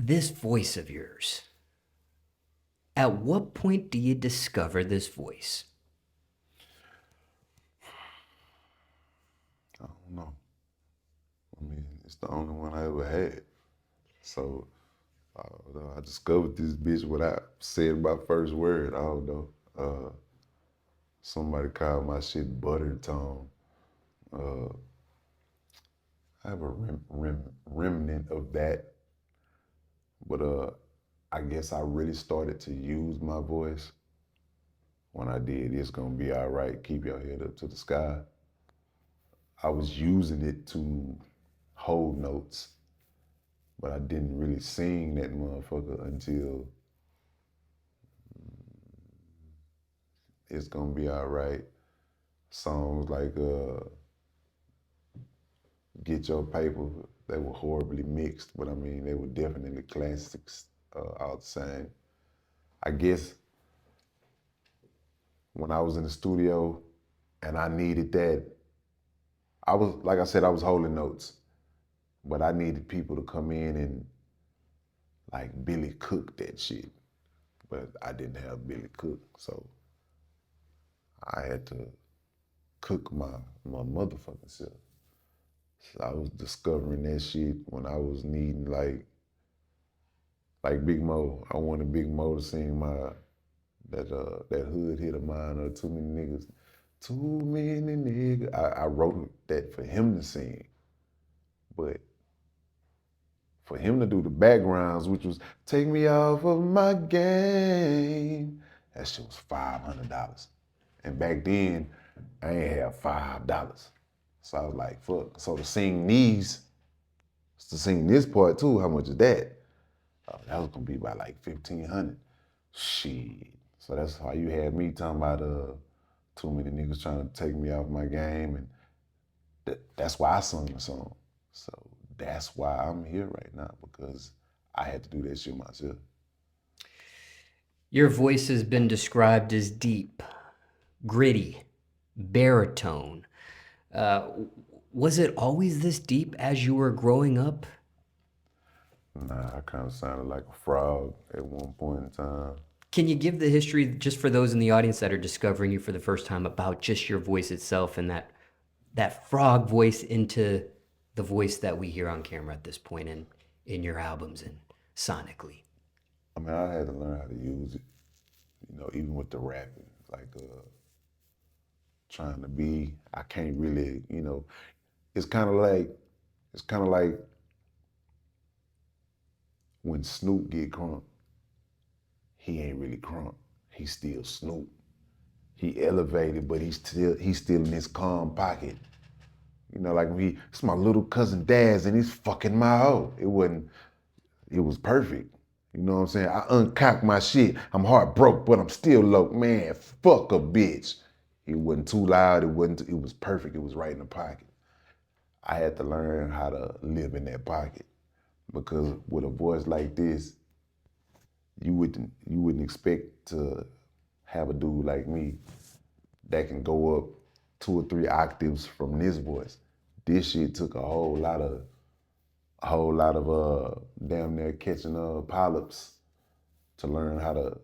This voice of yours, at what point do you discover this voice? I don't know. I mean, it's the only one I ever had. So I discovered this bitch without saying my first word. I don't know. Somebody called my shit butter tone. Uh, I have a remnant of that, but I guess I really started to use my voice when I did It's Gonna Be All Right, Keep Your Head Up to the Sky. I was using it to hold notes, but I didn't really sing that motherfucker until It's Gonna Be All Right. Songs like Get Your Paper, they were horribly mixed, but I mean, they were definitely classics all the same. I guess when I was in the studio and I needed that, like I said, I was holding notes, but I needed people to come in and like Billy Cook that shit. But I didn't have Billy Cook, so I had to cook my motherfucking self. So I was discovering that shit when I was needing like Big Mo. I wanted Big Mo to sing that hood hit of mine, Too Many Niggas. Too many niggas. I wrote that for him to sing. But for him to do the backgrounds, which was Take Me Off of My Game, that shit was $500. And back then, I ain't have $5. So I was like, fuck. So to sing this part too, how much is that? Oh, that was gonna be about like 1,500. Shit. So that's how you had me talking about too many niggas trying to take me off my game, and that's why I sung the song. So that's why I'm here right now, because I had to do that shit myself. Your voice has been described as deep, gritty, baritone. Uh, was it always this deep as you were growing up? Nah, I kind of sounded like a frog at one point in time. Can you give the history, just for those in the audience that are discovering you for the first time, about just your voice itself and that frog voice into the voice that we hear on camera at this point in your albums and sonically? I mean, I had to learn how to use it, even with the rapping. Like, trying to be, I can't really, it's kind of like when Snoop get crunk, he ain't really crunk. He's still Snoop. He elevated, but he's still in his calm pocket. Like when it's my little cousin Daz and he's fucking my hoe. It was perfect. You know what I'm saying? I uncocked my shit. I'm heartbroken, but I'm still low. Man, fuck a bitch. It wasn't too loud. It was perfect. It was right in the pocket. I had to learn how to live in that pocket, because with a voice like this, you wouldn't expect to have a dude like me that can go up 2 or 3 octaves from this voice. This shit took a whole lot of damn near catching polyps to learn how to.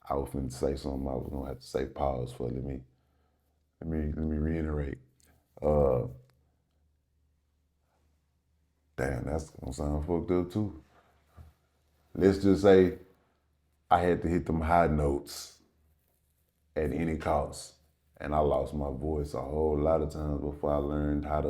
I was finna say something. I was gonna have to say pause for. Let me reiterate. Uh, Damn, that's gonna sound fucked up too. Let's just say I had to hit them high notes at any cost, and I lost my voice a whole lot of times before I learned how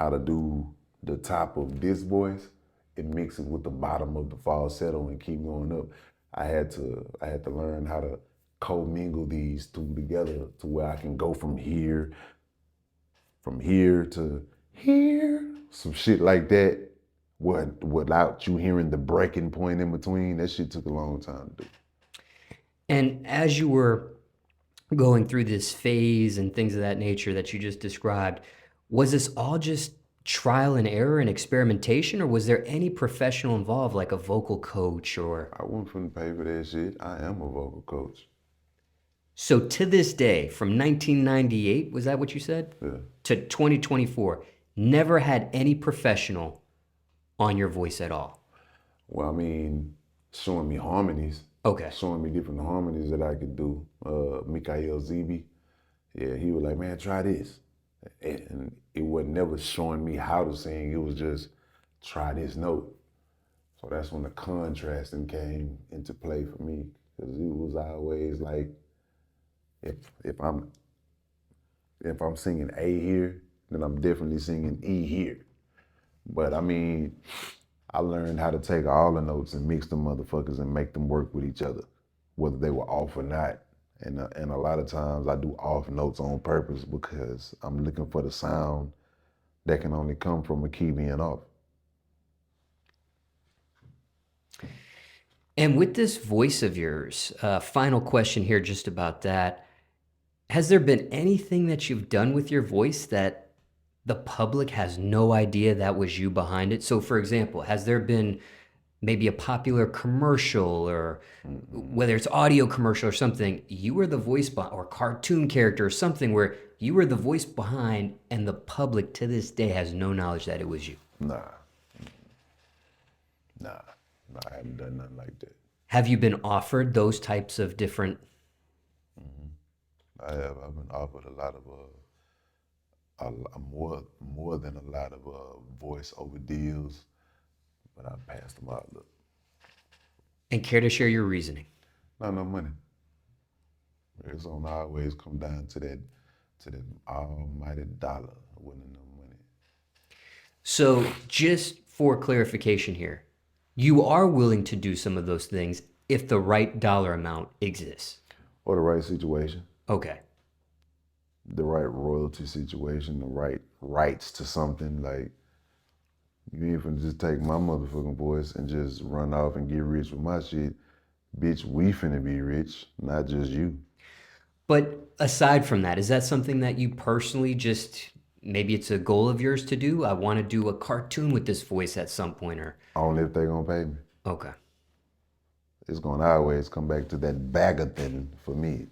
to do the top of this voice and mix it with the bottom of the falsetto and keep going up. I had to learn how to commingle these two together to where I can go from here to here, some shit like that, without you hearing the breaking point in between. That shit took a long time to do. And as you were going through this phase and things of that nature that you just described, was this all just trial and error and experimentation, or was there any professional involved, like a vocal coach or? I wasn't finna pay for that shit. I am a vocal coach. So to this day, from 1998, was that what you said? Yeah. To 2024, never had any professional on your voice at all? Well, I mean, showing me harmonies, Okay. showing me different harmonies that I could do. Mikael Zeeby, yeah, he was like, man, try this. And it was never showing me how to sing. It was just, try this note. So that's when the contrasting came into play for me. Because it was always like, if if I'm if I'm singing A here, then I'm definitely singing E here. But I mean, I learned how to take all the notes and mix them motherfuckers and make them work with each other, whether they were off or not. And a lot of times I do off notes on purpose because I'm looking for the sound that can only come from a key being off. And with this voice of yours, final question here just about that. Has there been anything that you've done with your voice that the public has no idea that was you behind it? So, for example, has there been maybe a popular commercial or whether it's audio commercial or something, you were the voice or cartoon character or something where you were the voice behind and the public to this day has no knowledge that it was you? Nah, nah, nah, I haven't done nothing like that. Have you been offered those types of different? I have. I've been offered a lot of more than a lot of voiceover deals, but I passed them out. Look, And care to share your reasoning? not no money. It's gonna always come down to that almighty dollar, winning no money. So, just for clarification here, you are willing to do some of those things if the right dollar amount exists. Or the right situation, Okay. the right royalty situation, the right rights to something. Like, you ain't finna just take my motherfucking voice and just run off and get rich with my shit. Bitch, we finna be rich, not just you. But aside from that, is that something that you personally just maybe it's a goal of yours to do? I want to do a cartoon with this voice at some point or Only if they gonna pay me. okay. It's gonna always come back to that bagger thing for me.